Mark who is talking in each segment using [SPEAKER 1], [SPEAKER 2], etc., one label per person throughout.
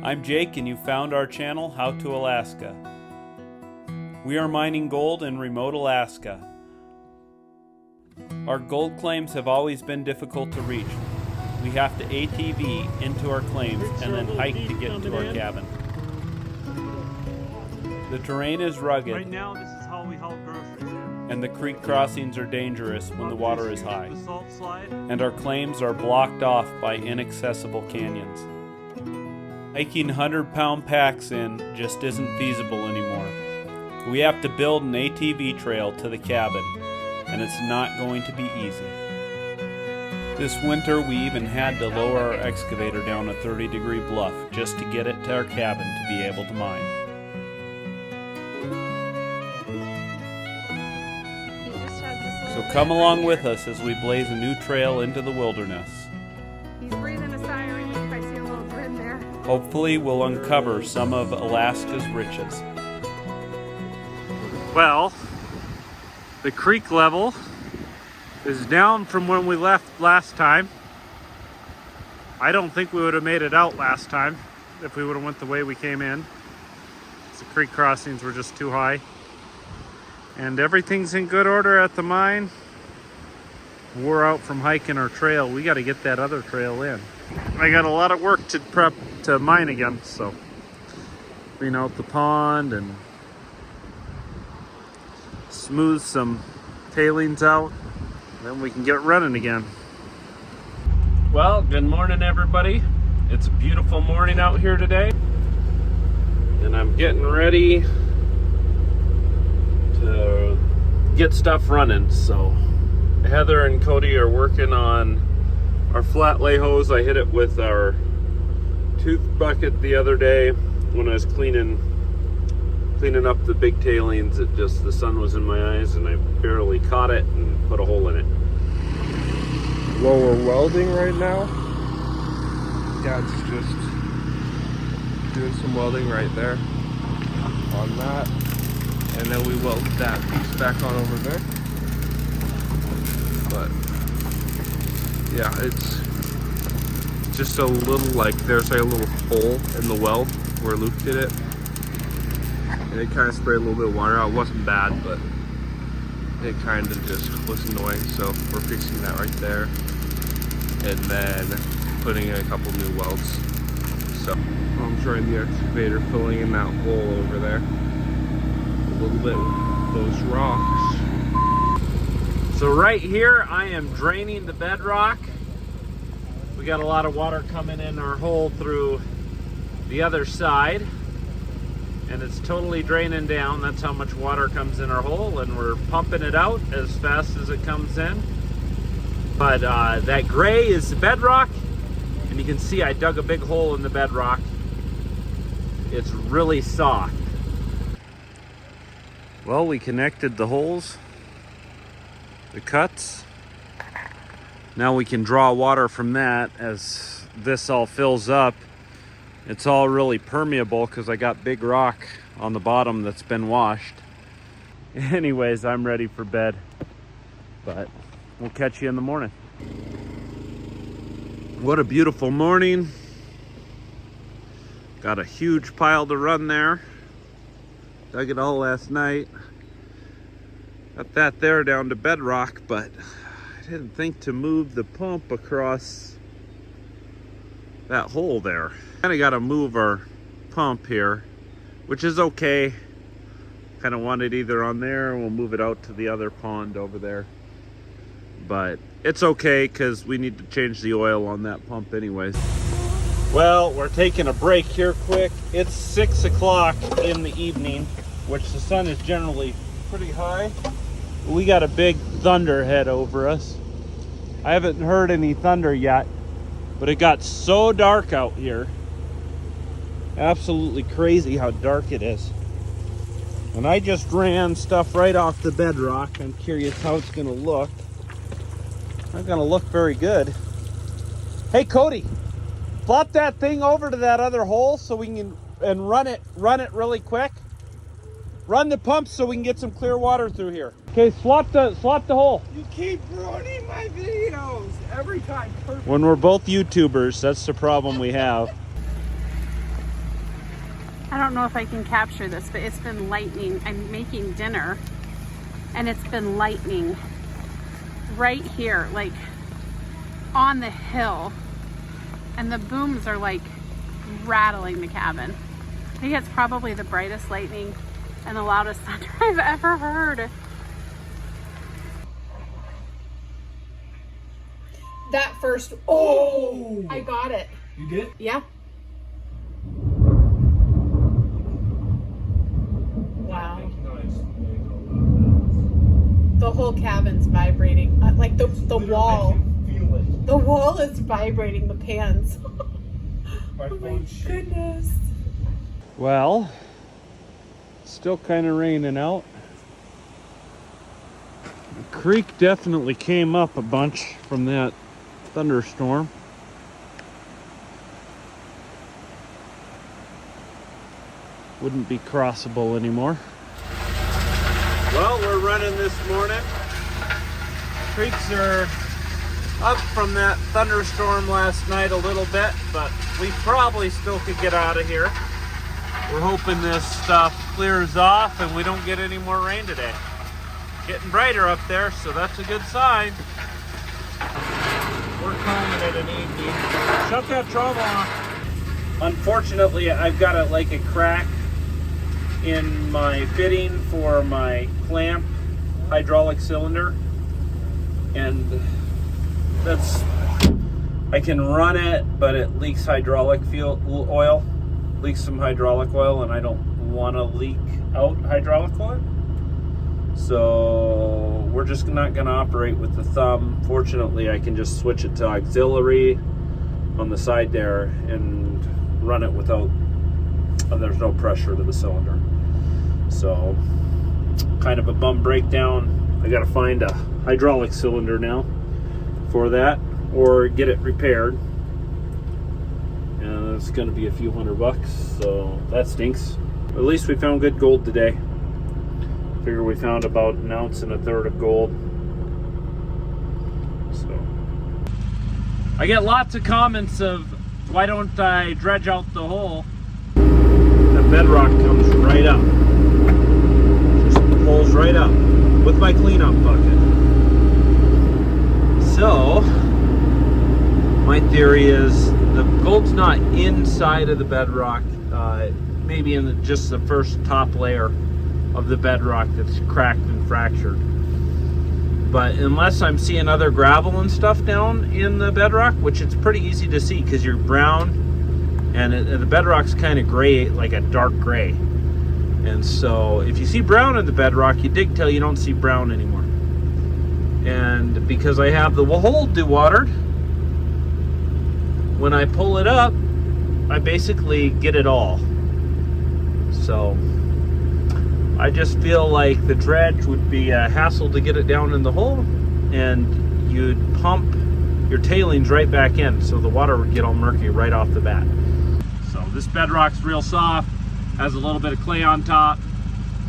[SPEAKER 1] I'm Jake and you found our channel, How to Alaska. We are mining gold in remote Alaska. Our gold claims have always been difficult to reach. We have to ATV into our claims and then hike to get to our cabin. The terrain is rugged.
[SPEAKER 2] Right now, this is how we haul groceries in.
[SPEAKER 1] And the creek crossings are dangerous when the water is high.
[SPEAKER 2] The salt slide.
[SPEAKER 1] And our claims are blocked off by inaccessible canyons. Hiking 100-pound packs in just isn't feasible anymore. We have to build an ATV trail to the cabin, and it's not going to be easy. This winter we even had to lower our excavator down a 30-degree bluff just to get it to our cabin to be able to mine. So come along with us as we blaze a new trail into the wilderness.
[SPEAKER 3] He's breathing a sigh of relief. I see a little grin there.
[SPEAKER 1] Hopefully we'll uncover some of Alaska's riches.
[SPEAKER 2] Well, the creek level is down from when we left last time. I don't think we would have made it out last time if we would have went the way we came in. The creek crossings were just too high. And everything's in good order at the mine. We're out from hiking our trail. We got to get that other trail in. I got a lot of work to prep to mine again, so clean out the pond and smooth some tailings out. Then we can get running again. Well, good morning everybody. It's a beautiful morning out here today. And I'm getting ready to get stuff running. So Heather and Cody are working on our flat lay hose. I hit it with our tooth bucket the other day when I was cleaning up the big tailings. The sun was in my eyes and I barely caught it and put a hole in it.
[SPEAKER 4] Lower welding right now. Dad's just doing some welding right there on that, and then we weld that piece back on over there. But yeah, it's just a little, like, there's like a little hole in the weld where Luke did it, and it kind of sprayed a little bit of water out. It wasn't bad, but it kind of just was annoying, so we're fixing that right there and then putting in a couple new welds. So I'm trying the excavator, filling in that hole over there a little bit with those rocks.
[SPEAKER 2] So right here I am draining the bedrock. We got a lot of water coming in our hole through the other side, and it's totally draining down. That's how much water comes in our hole, and we're pumping it out as fast as it comes in. But that gray is the bedrock, and you can see I dug a big hole in the bedrock. It's really soft. Well, we connected the holes, the cuts. Now we can draw water from that as this all fills up. It's all really permeable because I got big rock on the bottom that's been washed. Anyways, I'm ready for bed, but we'll catch you in the morning. What a beautiful morning. Got a huge pile to run there. Dug it all last night. Got that there down to bedrock, but I didn't think to move the pump across that hole there. Kind of got to move our pump here, which is okay. Kind of want it either on there, or we'll move it out to the other pond over there. But it's okay because we need to change the oil on that pump anyways. Well, we're taking a break here quick. It's 6 o'clock in the evening, which the sun is generally pretty high. We got a big thunderhead over us. I haven't heard any thunder yet, but it got so dark out here. Absolutely crazy how dark it is. And I just ran stuff right off the bedrock. I'm curious how it's gonna look. Not gonna look very good. Hey Cody, plop that thing over to that other hole so we can run it really quick. Run the pump so we can get some clear water through here. Okay, swap the hole.
[SPEAKER 4] You keep ruining my videos every time. Perfect.
[SPEAKER 2] When we're both YouTubers, that's the problem we have.
[SPEAKER 3] I don't know if I can capture this, but it's been lightning. I'm making dinner and it's been lightning right here, like on the hill. And the booms are like rattling the cabin. I think it's probably the brightest lightning and the loudest thunder I've ever heard. That first, oh, I got it.
[SPEAKER 1] You did?
[SPEAKER 3] Yeah. Wow. The whole cabin's vibrating. Like the wall. The wall is vibrating, the pans. Oh my goodness.
[SPEAKER 2] Well, still kind of raining out. The creek definitely came up a bunch from that thunderstorm. Wouldn't be crossable anymore. Well, we're running this morning. Creeks are up from that thunderstorm last night a little bit, but we probably still could get out of here. We're hoping this stuff clears off and we don't get any more rain today. Getting brighter up there, so that's a good sign. We're calling it an evening. Shut that trouble off. Unfortunately, I've got a crack in my fitting for my clamp hydraulic cylinder, and that's, I can run it, but it leaks hydraulic oil, leaks some hydraulic oil, and I don't want to leak out hydraulic oil. So we're just not going to operate with the thumb. Fortunately, I can just switch it to auxiliary on the side there and run it without, there's no pressure to the cylinder. So kind of a bum breakdown. I got to find a hydraulic cylinder now for that, or get it repaired, and it's going to be a few $100, so that stinks. At least we found good gold today. Figure we found about 1 1/3 ounces of gold. So I get lots of comments of, why don't I dredge out the hole? The bedrock comes right up, just pulls right up with my cleanup bucket. So my theory is the gold's not inside of the bedrock, maybe in just the first top layer of the bedrock that's cracked and fractured. But unless I'm seeing other gravel and stuff down in the bedrock, which it's pretty easy to see because you're brown and the bedrock's kind of gray, like a dark gray. And so if you see brown in the bedrock, you dig till you don't see brown anymore. And because I have the hole dewatered, when I pull it up, I basically get it all. So I just feel like the dredge would be a hassle to get it down in the hole, and you'd pump your tailings right back in, so the water would get all murky right off the bat. So this bedrock's real soft, has a little bit of clay on top.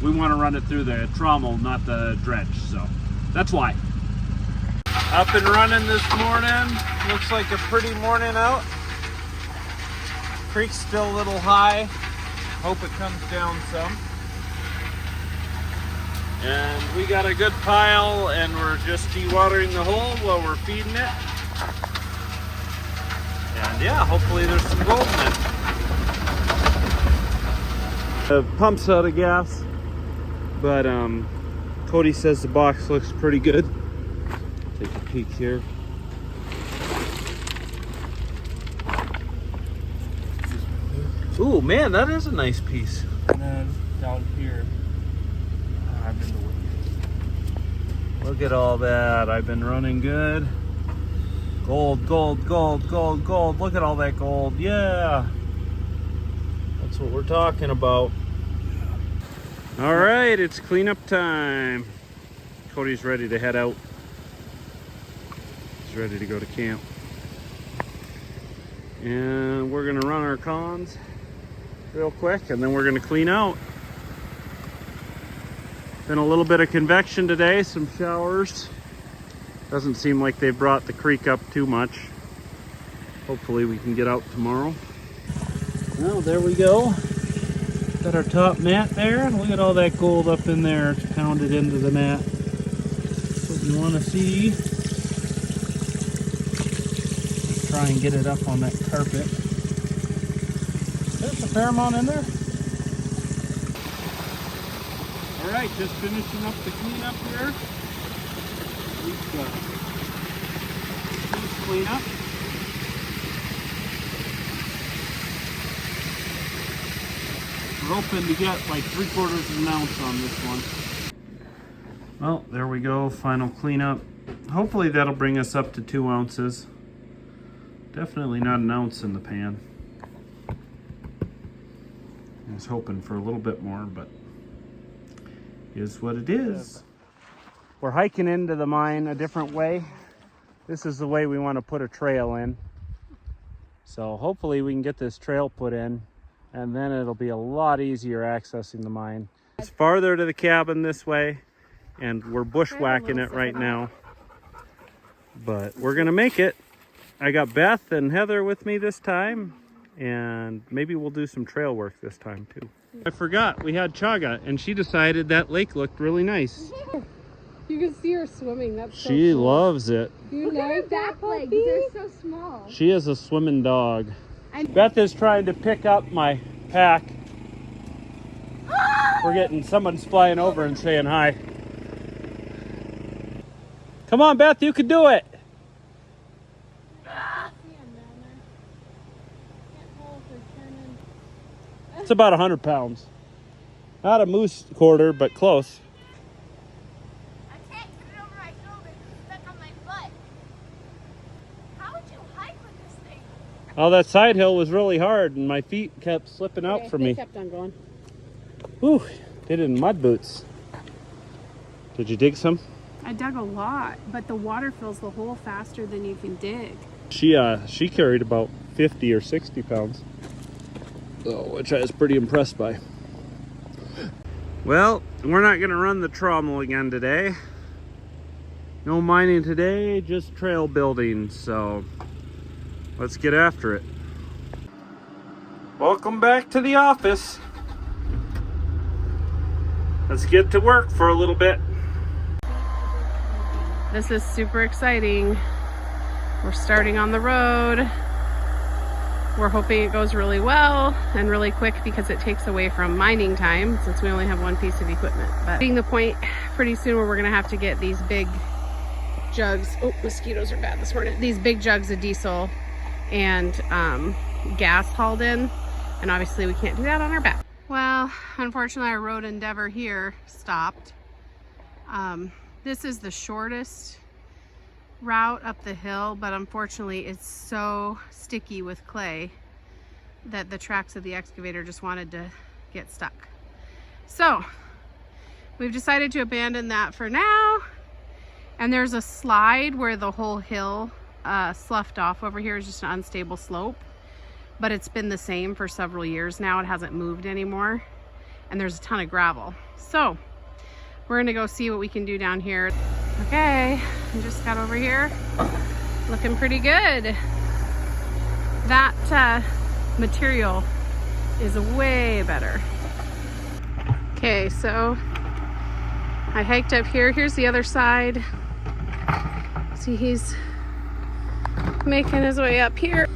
[SPEAKER 2] We want to run it through the trommel, not the dredge, so that's why. Up and running this morning. Looks like a pretty morning out. Creek's still a little high. Hope it comes down some. And we got a good pile, and we're just dewatering the hole while we're feeding it. And yeah, hopefully there's some gold in it. The pump's out of gas, but Cody says the box looks pretty good. Take a peek here. Ooh, man, that is a nice piece.
[SPEAKER 4] And then down here, I'm in the way.
[SPEAKER 2] Look at all that. I've been running good. Gold, gold, gold, gold, gold. Look at all that gold. Yeah. That's what we're talking about. All right, it's cleanup time. Cody's ready to head out. He's ready to go to camp. And we're gonna run our cons real quick, and then we're gonna clean out. Been a little bit of convection today, some showers. Doesn't seem like they brought the creek up too much. Hopefully we can get out tomorrow. Well, there we go.
[SPEAKER 1] Got our top mat there. Look at all that gold up in there. It's pounded into the mat. That's what you want to see. Let's try and get it up on that carpet. There's a fair amount in there. All right, just finishing up the cleanup here. Cleanup. We're hoping to get like 3/4 of an ounce on this one. Well, there we go, final cleanup. Hopefully that'll bring us up to 2 ounces. Definitely not an ounce in the pan. I was hoping for a little bit more, but is what it is. We're hiking into the mine a different way. This is the way we want to put a trail in. So hopefully we can get this trail put in, and then it'll be a lot easier accessing the mine. It's farther to the cabin this way, and we're bushwhacking it right now. But we're gonna make it. I got Beth and Heather with me this time, and maybe we'll do some trail work this time too. I forgot we had Chaga, and she decided that lake looked really nice.
[SPEAKER 3] You can see her swimming. That's so
[SPEAKER 1] She
[SPEAKER 3] cool.
[SPEAKER 1] loves it.
[SPEAKER 3] You like that,
[SPEAKER 5] legs,
[SPEAKER 3] puppy?
[SPEAKER 5] they're so small.
[SPEAKER 1] She is a swimming dog. Beth is trying to pick up my pack. We're getting someone's flying over and saying hi. Come on, Beth, you can do it. It's about 100 pounds. Not a moose quarter, but close.
[SPEAKER 5] I can't put it over my shoulder. It's stuck on my butt. How would you hike with this thing?
[SPEAKER 1] Oh, that side hill was really hard, and my feet kept slipping out from
[SPEAKER 3] They
[SPEAKER 1] me.
[SPEAKER 3] kept on going.
[SPEAKER 1] Whew, did it in mud boots. Did you dig some?
[SPEAKER 3] I dug a lot, but the water fills the hole faster than you can dig.
[SPEAKER 1] She carried about 50 or 60 pounds. Which I was pretty impressed by. Well, we're not gonna run the trommel again today. No mining today, just trail building, so let's get after it. Welcome back to the office. Let's get to work for a little bit.
[SPEAKER 3] This is super exciting. We're starting on the road. We're hoping it goes really well and really quick because it takes away from mining time since we only have one piece of equipment. But getting the point pretty soon where we're gonna have to get these big jugs. Oh, mosquitoes are bad this morning. These big jugs of diesel and gas hauled in. And obviously we can't do that on our back. Well, unfortunately our road endeavor here stopped. This is the shortest route up the hill, but unfortunately it's so sticky with clay that the tracks of the excavator just wanted to get stuck. So we've decided to abandon that for now, and there's a slide where the whole hill sloughed off over here. Is just an unstable slope, but it's been the same for several years now. It hasn't moved anymore, and there's a ton of gravel. So we're gonna go see what we can do down here. Okay, I just got over here. Looking pretty good. That material is way better. Okay, so I hiked up here. Here's the other side. See, he's making his way up here.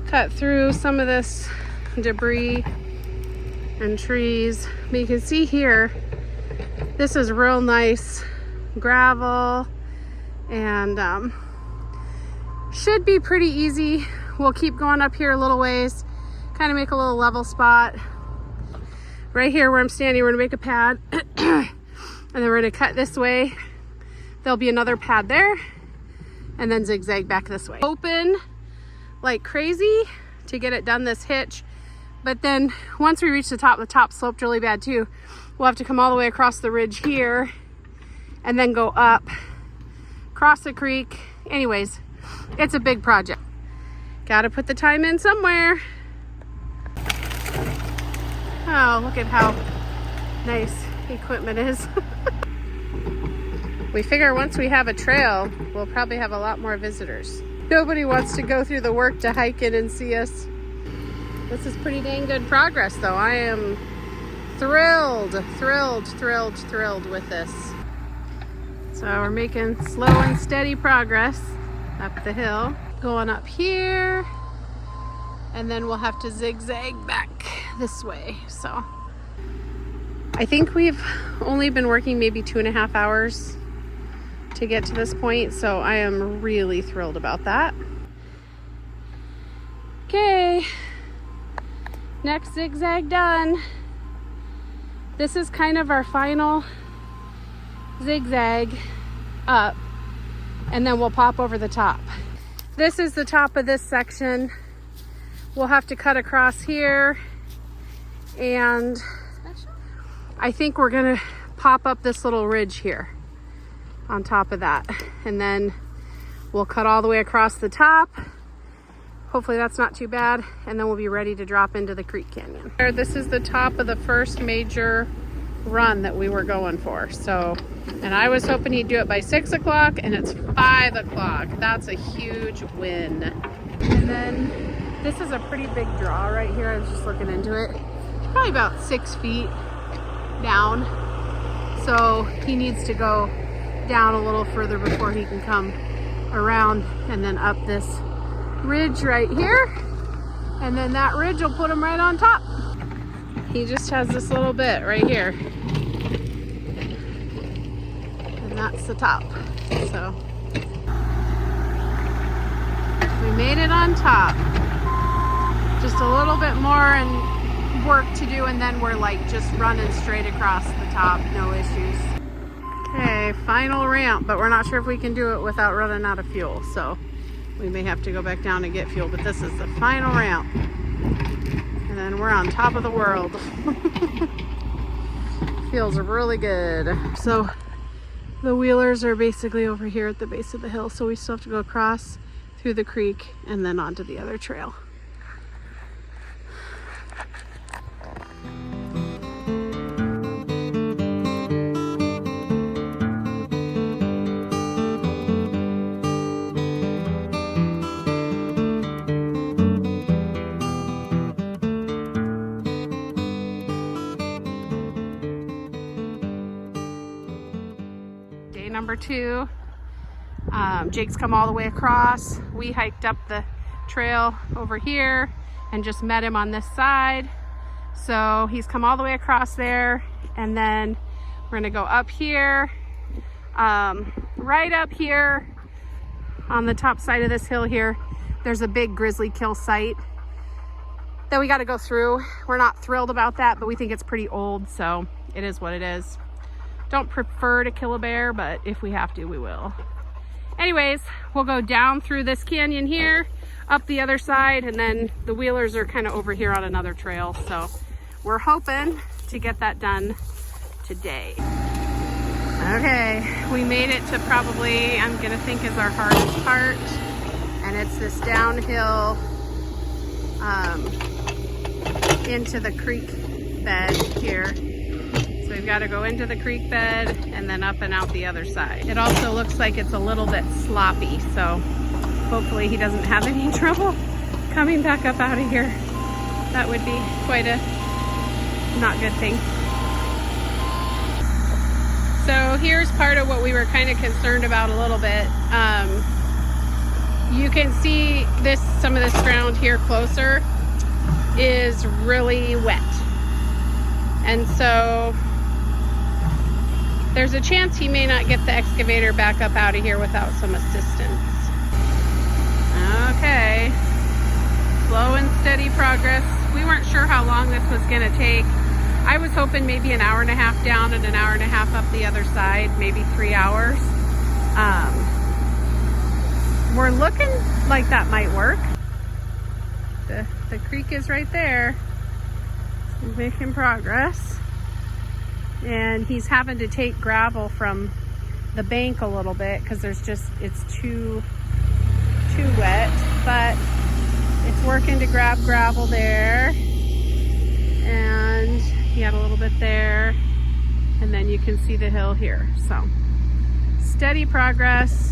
[SPEAKER 3] Cut through some of this debris and trees. But you can see here, this is real nice gravel, and should be pretty easy. We'll keep going up here a little ways, kind of make a little level spot. Right here where I'm standing, we're gonna make a pad, and then we're gonna cut this way. There'll be another pad there, and then zigzag back this way. Open like crazy to get it done this hitch, but then once we reach the top sloped really bad too. We'll have to come all the way across the ridge here and then go up, cross the creek. Anyways, it's a big project. Gotta put the time in somewhere. Oh, look at how nice equipment is. We figure once we have a trail, we'll probably have a lot more visitors. Nobody wants to go through the work to hike it and see us. This is pretty dang good progress though. I am thrilled with this. So we're making slow and steady progress up the hill. Going up here, and then we'll have to zigzag back this way. So I think we've only been working maybe 2.5 hours to get to this point, so I am really thrilled about that. Okay, next zigzag done. This is kind of our final zigzag up, and then we'll pop over the top. This is the top of this section. We'll have to cut across here, and I think we're gonna pop up this little ridge here on top of that, and then we'll cut all the way across the top. Hopefully that's not too bad, and then we'll be ready to drop into the creek canyon. This is the top of the first major run that we were going for. So, and I was hoping he'd do it by 6 o'clock, and it's 5 o'clock. That's a huge win. And then this is a pretty big draw right here. I was just looking into it. It's probably about 6 feet down. So he needs to go down a little further before he can come around and then up this ridge right here. And then that ridge will put him right on top. He just has this little bit right here. And that's the top. So we made it on top. Just a little bit more and work to do, and then we're like just running straight across the top, no issues. Okay, final ramp, but we're not sure if we can do it without running out of fuel. So we may have to go back down and get fuel, but this is the final ramp. And then we're on top of the world. Feels really good. So the wheelers are basically over here at the base of the hill, so we still have to go across through the creek and then onto the other trail. Number 2. Jake's come all the way across. We hiked up the trail over here and just met him on this side. So he's come all the way across there, and then we're gonna go up here, right up here on the top side of this hill here. There's a big grizzly kill site that we got to go through. We're not thrilled about that, but we think it's pretty old, so it is what it is. Don't prefer to kill a bear, but if we have to, we will. Anyways, we'll go down through this canyon here, up the other side, and then the wheelers are kind of over here on another trail. So we're hoping to get that done today. Okay, we made it to probably, I'm gonna think is our hardest part. And it's this downhill into the creek bed here. So we've got to go into the creek bed and then up and out the other side. It also looks like it's a little bit sloppy, so hopefully he doesn't have any trouble coming back up out of here. That would be quite a not good thing. So here's part of what we were kind of concerned about a little bit. You can see this, some of this ground here closer is really wet. And so there's a chance he may not get the excavator back up out of here without some assistance. Okay, slow and steady progress. We weren't sure how long this was gonna take. I was hoping maybe an hour and a half down and an hour and a half up the other side, maybe 3 hours. We're looking like that might work. The creek is right there. He's making progress. And he's having to take gravel from the bank a little bit because there's just, it's too wet, but it's working to grab gravel there. And he had a little bit there, and then you can see the hill here. So steady progress.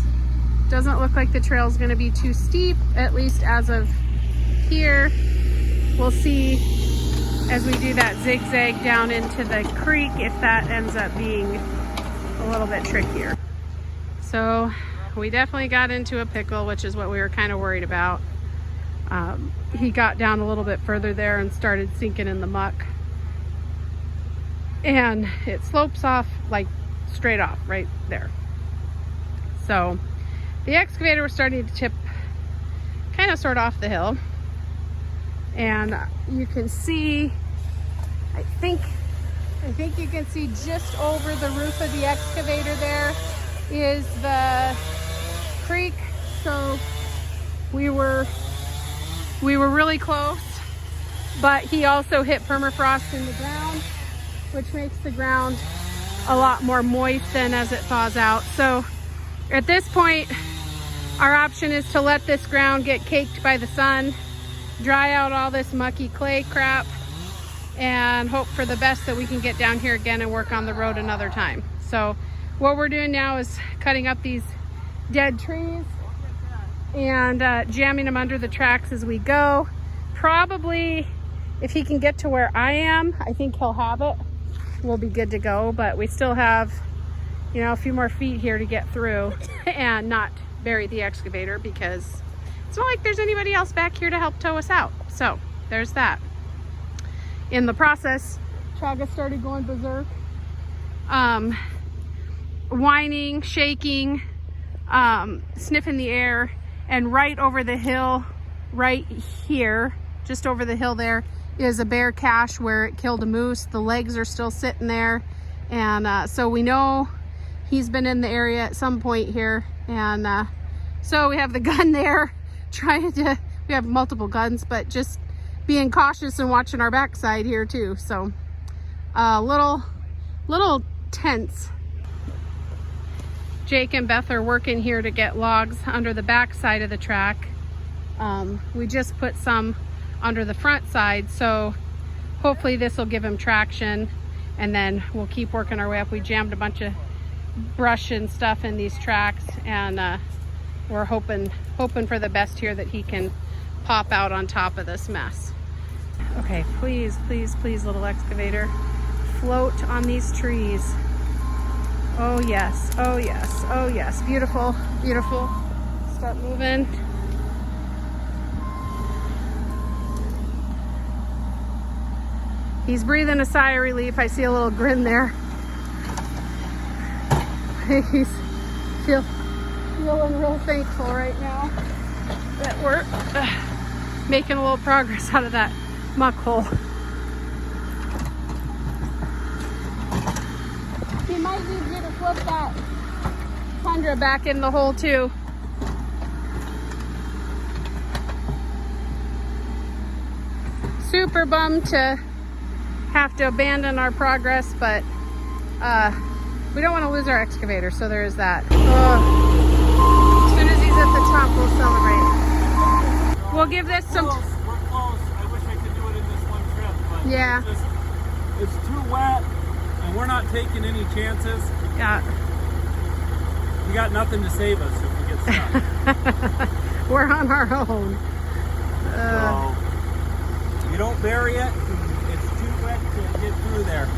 [SPEAKER 3] Doesn't look like the trail's going to be too steep, at least as of here. We'll see as we do that zigzag down into the creek if that ends up being a little bit trickier. So we definitely got into a pickle, which is what we were kind of worried about. He got down a little bit further there and started sinking in the muck. And it slopes off, like straight off right there. So the excavator was starting to tip kind of sort of off the hill. And you can see, I think you can see just over the roof of the excavator there is the creek. So we were really close, but he also hit permafrost in the ground, which makes the ground a lot more moist than as it thaws out. So at this point, our option is to let this ground get caked by the sun, dry out all this mucky clay crap, and hope for the best that we can get down here again and work on the road another time. So what we're doing now is cutting up these dead trees and jamming them under the tracks as we go. Probably, if he can get to where I am, I think he'll have it. We'll be good to go, but we still have, you know, a few more feet here to get through and not bury the excavator, because it's not like there's anybody else back here to help tow us out. So there's that. In the process, Chaga started going berserk, whining, shaking, sniffing the air, and right over the hill, right here, just over the hill there, is a bear cache where it killed a moose. The legs are still sitting there, and so we know he's been in the area at some point here. And so we have the gun there, we have multiple guns, but just being cautious and watching our backside here too. So a little tense. Jake and Beth are working here to get logs under the back side of the track. We just put some under the front side, so hopefully this will give him traction, and then we'll keep working our way up. We jammed a bunch of brush and stuff in these tracks, and we're hoping for the best here, that he can pop out on top of this mess. Okay, please, please, please, little excavator, float on these trees. Oh yes, oh yes, oh yes. Beautiful, beautiful. Start moving. He's breathing a sigh of relief. I see a little grin there. He's feeling real thankful right now that we're making a little progress out of that muck hole. He might need you to flip that Tundra back in the hole too. Super bummed to have to abandon our progress, but we don't want to lose our excavator, so there is that. As soon as he's at the top, we'll celebrate. We'll give this some...
[SPEAKER 1] We're close. I wish I could do it in this one trip, but
[SPEAKER 3] yeah,
[SPEAKER 1] it's too wet, and we're not taking any chances.
[SPEAKER 3] yeah.
[SPEAKER 1] We got nothing to save us if we get stuck.
[SPEAKER 3] We're on our own.
[SPEAKER 1] So you don't bury it. It's too wet to get through there.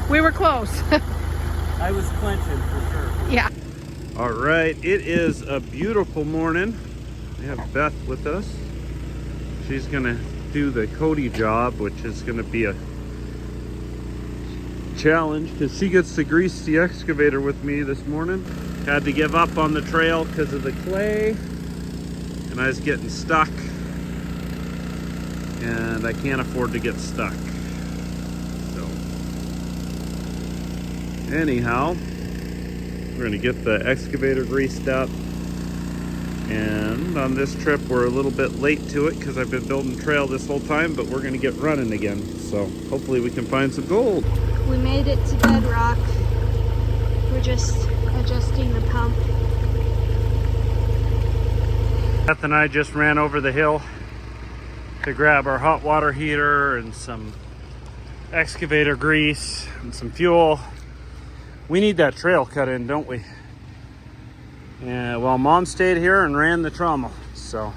[SPEAKER 3] We were close.
[SPEAKER 1] I was clenching for sure.
[SPEAKER 3] Yeah.
[SPEAKER 2] All right, it is a beautiful morning. We have Beth with us. She's gonna do the Cody job, which is gonna be a challenge because she gets to grease the excavator with me this morning. Had to give up on the trail because of the clay, and I was getting stuck, and I can't afford to get stuck. So anyhow, we're gonna get the excavator greased up, and on this trip we're a little bit late to it because I've been building trail this whole time, but we're gonna get running again, so hopefully we can find some gold.
[SPEAKER 5] We made it to Bedrock. We're just adjusting the pump.
[SPEAKER 1] Beth and I just ran over the hill to grab our hot water heater and some excavator grease and some fuel. We need that trail cut in, don't we? Yeah, well, Mom stayed here and ran the trommel, so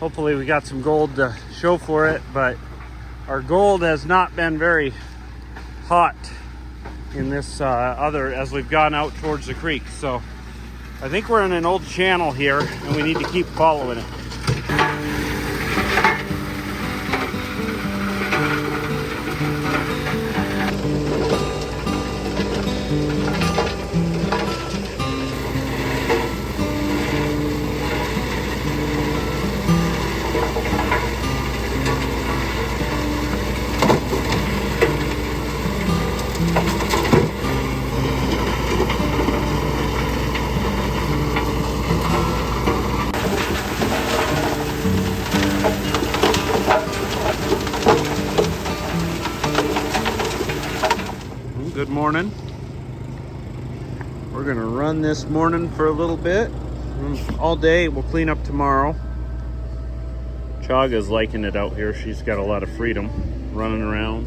[SPEAKER 1] hopefully we got some gold to show for it, but our gold has not been very hot in this as we've gone out towards the creek. So I think we're in an old channel here and we need to keep following it. Good morning. We're gonna run this morning for a little bit. All day, we'll clean up tomorrow. Chaga's liking it out here. She's got a lot of freedom running around,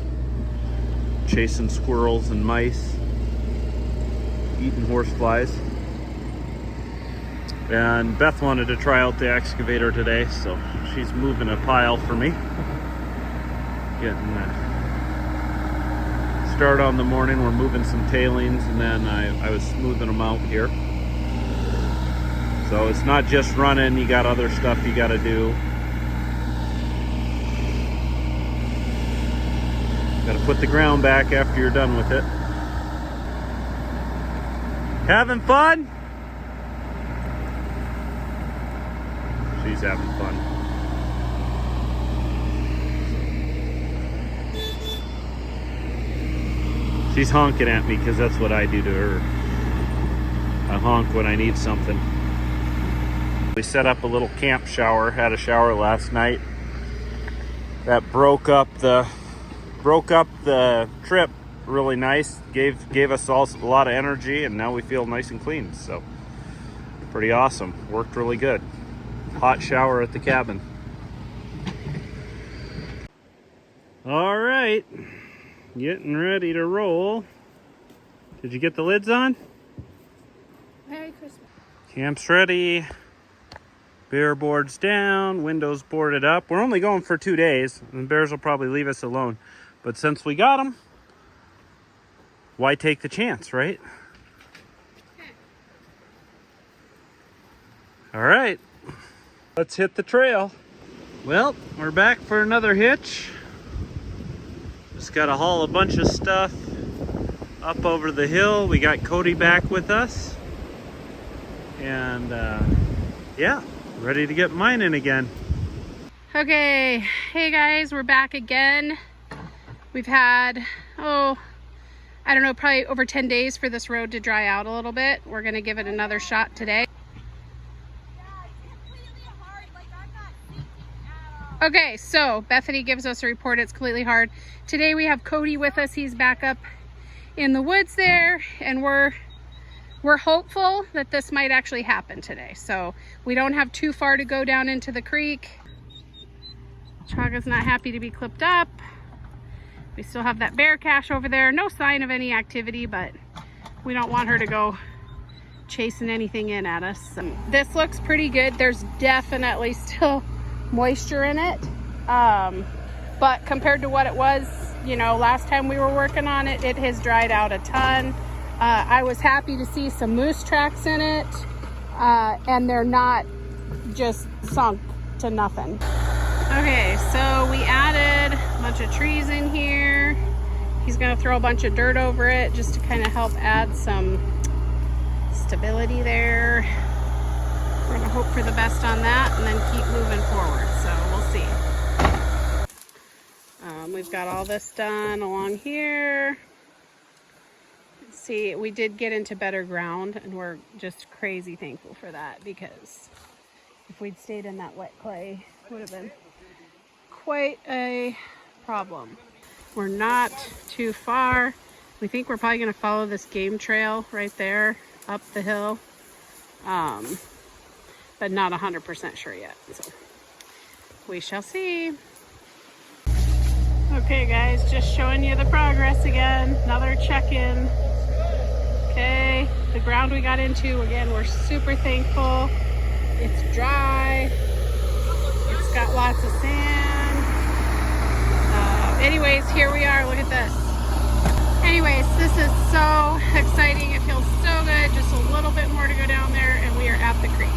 [SPEAKER 1] chasing squirrels and mice, eating horseflies. And Beth wanted to try out the excavator today, so she's moving a pile for me. Getting start on the morning. We're moving some tailings, and then I was smoothing them out here. So it's not just running, you got other stuff you got to do. Got to put the ground back after you're done with it. Having fun? She's having fun. She's honking at me because that's what I do to her. I honk when I need something. We set up a little camp shower, had a shower last night. That broke up the trip really nice. Gave us all a lot of energy, and now we feel nice and clean. So pretty awesome. Worked really good. Hot shower at the cabin. All right. Getting ready to roll. Did you get the lids on?
[SPEAKER 3] Merry Christmas.
[SPEAKER 1] Camp's ready. Bear boards down. Windows boarded up. We're only going for 2 days, and bears will probably leave us alone. But since we got them, why take the chance, right? All right. Let's hit the trail. Well, we're back for another hitch. Just got to haul a bunch of stuff up over the hill. We got Cody back with us. And yeah, ready to get mining again.
[SPEAKER 3] Okay, hey guys, we're back again. We've had, I don't know, probably over 10 days for this road to dry out a little bit. We're gonna give it another shot today. Okay, so Bethany gives us a report. It's completely hard. Today we have Cody with us. He's back up in the woods there, and we're hopeful that this might actually happen today. So we don't have too far to go down into the creek. Chaga's not happy to be clipped up. We still have that bear cache over there. No sign of any activity, but we don't want her to go chasing anything in at us. So this looks pretty good. There's definitely still moisture in it, but compared to what it was, you know, last time we were working on it, it has dried out a ton. I was happy to see some moose tracks in it, and they're not just sunk to nothing. Okay, so we added a bunch of trees in here. He's gonna throw a bunch of dirt over it just to kind of help add some stability there. We're gonna hope for the best on that and then keep moving forward, so we'll see. We've got all this done along here. Let's see, we did get into better ground, and we're just crazy thankful for that, because if we'd stayed in that wet clay, it would have been quite a problem. We're not too far. We think we're probably gonna follow this game trail right there up the hill. But not 100% sure yet, so we shall see. Okay guys, just showing you the progress again. Another check-in. Okay, the ground we got into, again, we're super thankful. It's dry. It's got lots of sand. Anyways, here we are. Look at this. Anyways, this is so exciting. It feels so good. Just a little bit more to go down there and we are at the creek.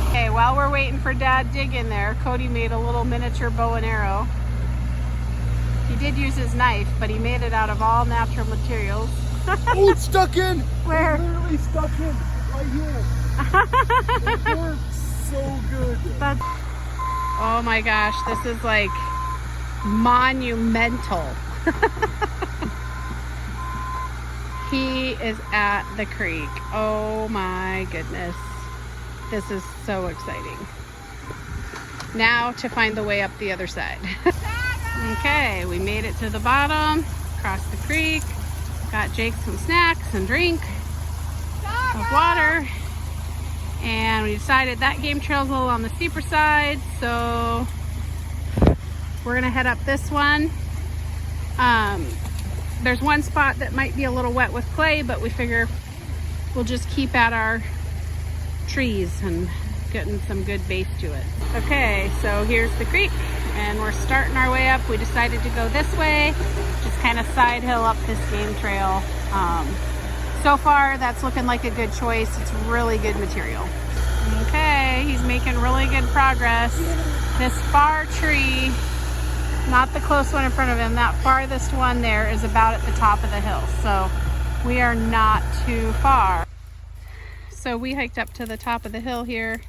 [SPEAKER 3] Okay, while we're waiting for Dad dig in there, Cody made a little miniature bow and arrow. He did use his knife, but he made it out of all natural materials.
[SPEAKER 6] Oh, it's stuck in!
[SPEAKER 3] Where?
[SPEAKER 6] It's literally stuck in right here. It works so good.
[SPEAKER 3] That's, oh my gosh, this is like monumental. He is at the creek. Oh my goodness. This is so exciting. Now to find the way up the other side. Okay, we made it to the bottom, across the creek. Got Jake some snacks and drink of water. And we decided that game trail's a little on the steeper side, so we're gonna head up this one. There's one spot that might be a little wet with clay, but we figure we'll just keep at our trees and getting some good base to it. Okay, so here's the creek and we're starting our way up. We decided to go this way, just kind of side hill up this game trail. So far that's looking like a good choice. It's really good material. Okay, he's making really good progress. This far tree, not the close one in front of him, that farthest one there is about at the top of the hill. So we are not too far. So we hiked up to the top of the hill here.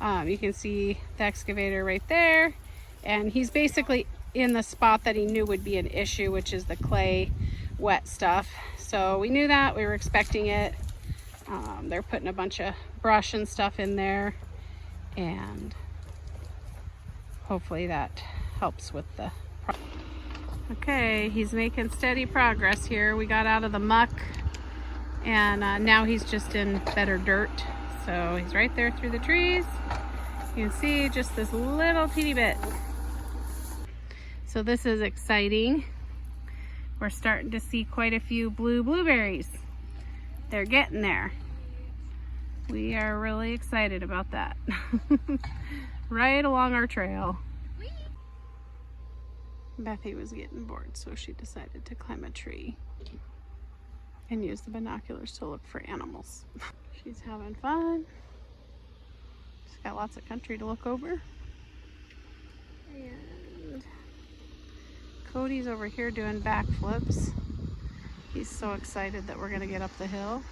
[SPEAKER 3] You can see the excavator right there. And he's basically in the spot that he knew would be an issue, which is the clay wet stuff. So we knew that, we were expecting it. They're putting a bunch of brush and stuff in there. And hopefully that helps with the okay, he's making steady progress here. We got out of the muck and now he's just in better dirt. So he's right there through the trees. You can see just this little teeny bit. So this is exciting. We're starting to see quite a few blue blueberries. They're getting there. We are really excited about that. Right along our trail. Bethy was getting bored, so she decided to climb a tree and use the binoculars to look for animals. She's having fun. She's got lots of country to look over. And Cody's over here doing backflips. He's so excited that we're gonna get up the hill.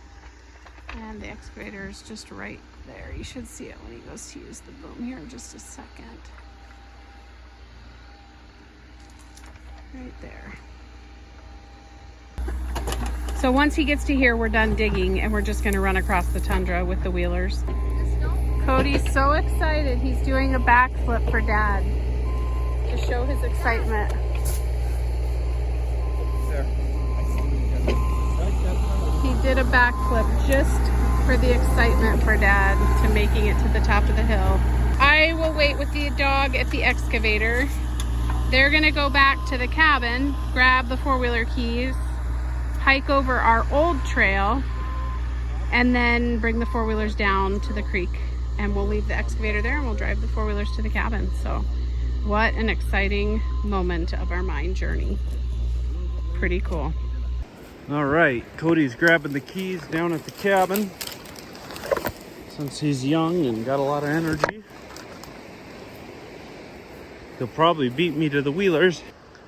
[SPEAKER 3] And the excavator is just right there. You should see it when he goes to use the boom here in just a second. Right there. So once he gets to here, we're done digging and we're just gonna run across the tundra with the wheelers. Cody's so excited. He's doing a backflip for Dad to show his excitement. He did a backflip just for the excitement for Dad to making it to the top of the hill. I will wait with the dog at the excavator. They're gonna go back to the cabin, grab the four-wheeler keys, hike over our old trail, and then bring the four-wheelers down to the creek. And we'll leave the excavator there and we'll drive the four-wheelers to the cabin. So what an exciting moment of our mine journey. Pretty cool.
[SPEAKER 1] All right, Cody's grabbing the keys down at the cabin since he's young and got a lot of energy. He'll probably beat me to the wheelers.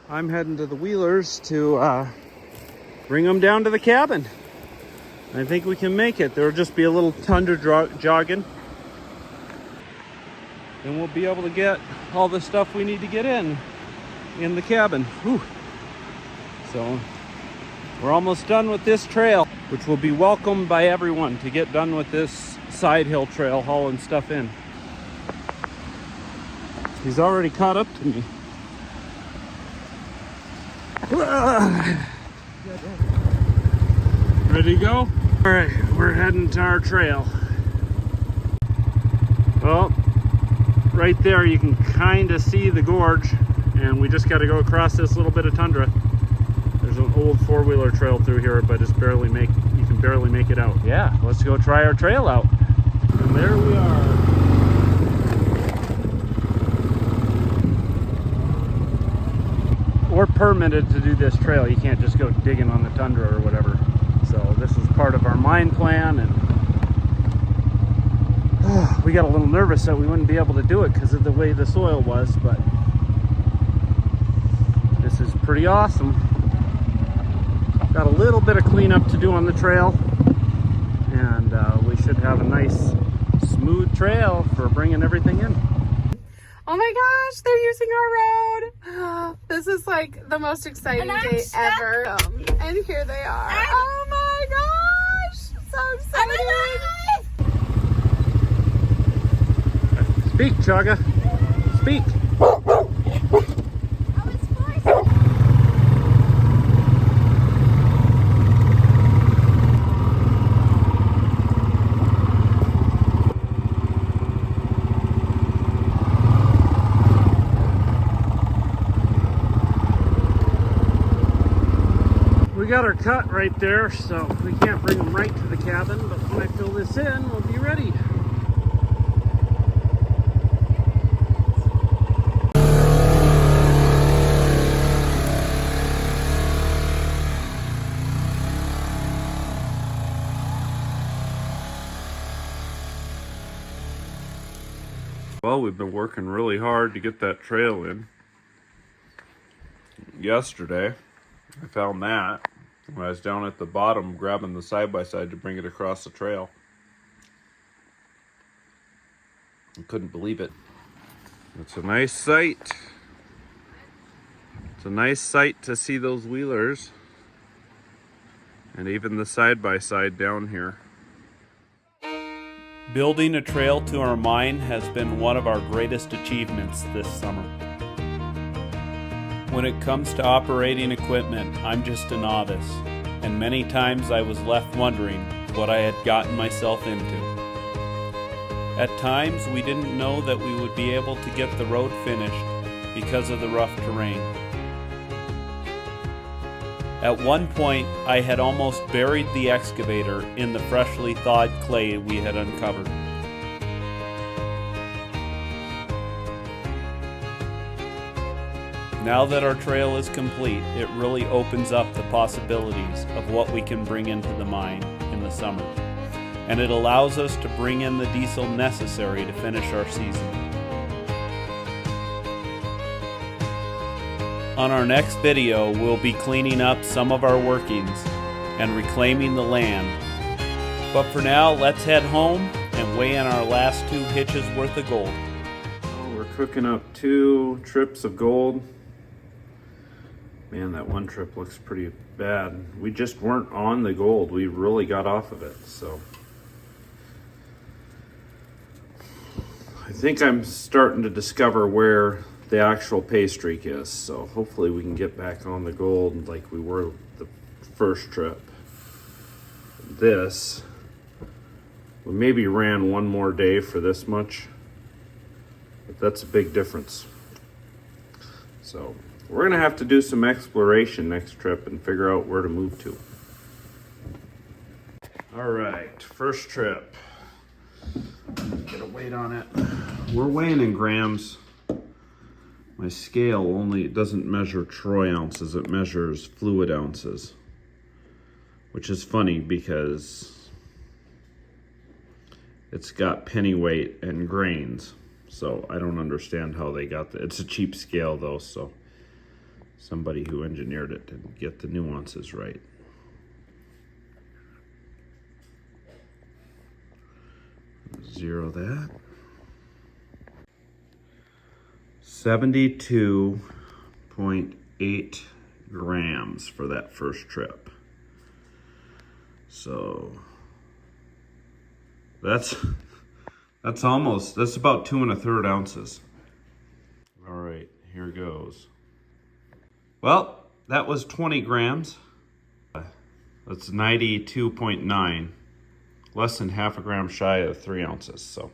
[SPEAKER 1] I'm heading to the wheelers to bring them down to the cabin. I think we can make it. There'll just be a little tundra jogging. And we'll be able to get all the stuff we need to get in the cabin. Whew. So we're almost done with this trail, which will be welcomed by everyone to get done with this side hill trail, hauling stuff in. He's already caught up to me. Ready to go? All right, we're heading to our trail. Well, right there you can kind of see the gorge, and we just got to go across this little bit of tundra. There's an old four-wheeler trail through here, but you can barely make it out. Yeah, let's go try our trail out. And there we are.
[SPEAKER 6] we're permitted to do this trail. You can't just go digging on the tundra or whatever. So this is part of our mine plan, and we got a little nervous that we wouldn't be able to do it because of the way the soil was, but this is pretty awesome. Got a little bit of cleanup to do on the trail, and we should have a nice smooth trail for bringing everything in.
[SPEAKER 3] Oh my gosh, they're using our road. This is like the most exciting day ever. And here they are. Oh my gosh, so excited.
[SPEAKER 6] Speak, Chaga. Speak. We got our cut right there, so we can't bring them right to the cabin, but when I fill this in, we'll be ready.
[SPEAKER 2] Well, we've been working really hard to get that trail in. Yesterday, I found that when I was down at the bottom grabbing the side-by-side to bring it across the trail. I couldn't believe it. It's a nice sight. It's a nice sight to see those wheelers and even the side-by-side down here.
[SPEAKER 1] Building a trail to our mine has been one of our greatest achievements this summer. When it comes to operating equipment, I'm just a novice, and many times I was left wondering what I had gotten myself into. At times, we didn't know that we would be able to get the road finished because of the rough terrain. At one point, I had almost buried the excavator in the freshly thawed clay we had uncovered. Now that our trail is complete, it really opens up the possibilities of what we can bring into the mine in the summer, and it allows us to bring in the diesel necessary to finish our season. On our next video, we'll be cleaning up some of our workings and reclaiming the land. But for now, let's head home and weigh in our last 2 hitches worth of gold.
[SPEAKER 2] Oh, we're cooking up 2 trips of gold. Man, that one trip looks pretty bad. We just weren't on the gold. We really got off of it, so. I think I'm starting to discover where the actual pay streak is, so hopefully we can get back on the gold like we were the first trip. This, we maybe ran one more day for this much, but that's a big difference. So we're gonna have to do some exploration next trip and figure out where to move to. All right, first trip. Get a weight on it. We're weighing in grams. My scale it doesn't measure troy ounces, it measures fluid ounces. Which is funny because it's got penny weight and grains. So I don't understand how they got that. It's a cheap scale though, so somebody who engineered it didn't get the nuances right. Zero that. 72.8 grams for that first trip. So that's about 2 1/3 ounces. All right, here goes. Well, that was 20 grams. That's 92.9, less than half a gram shy of 3 ounces. So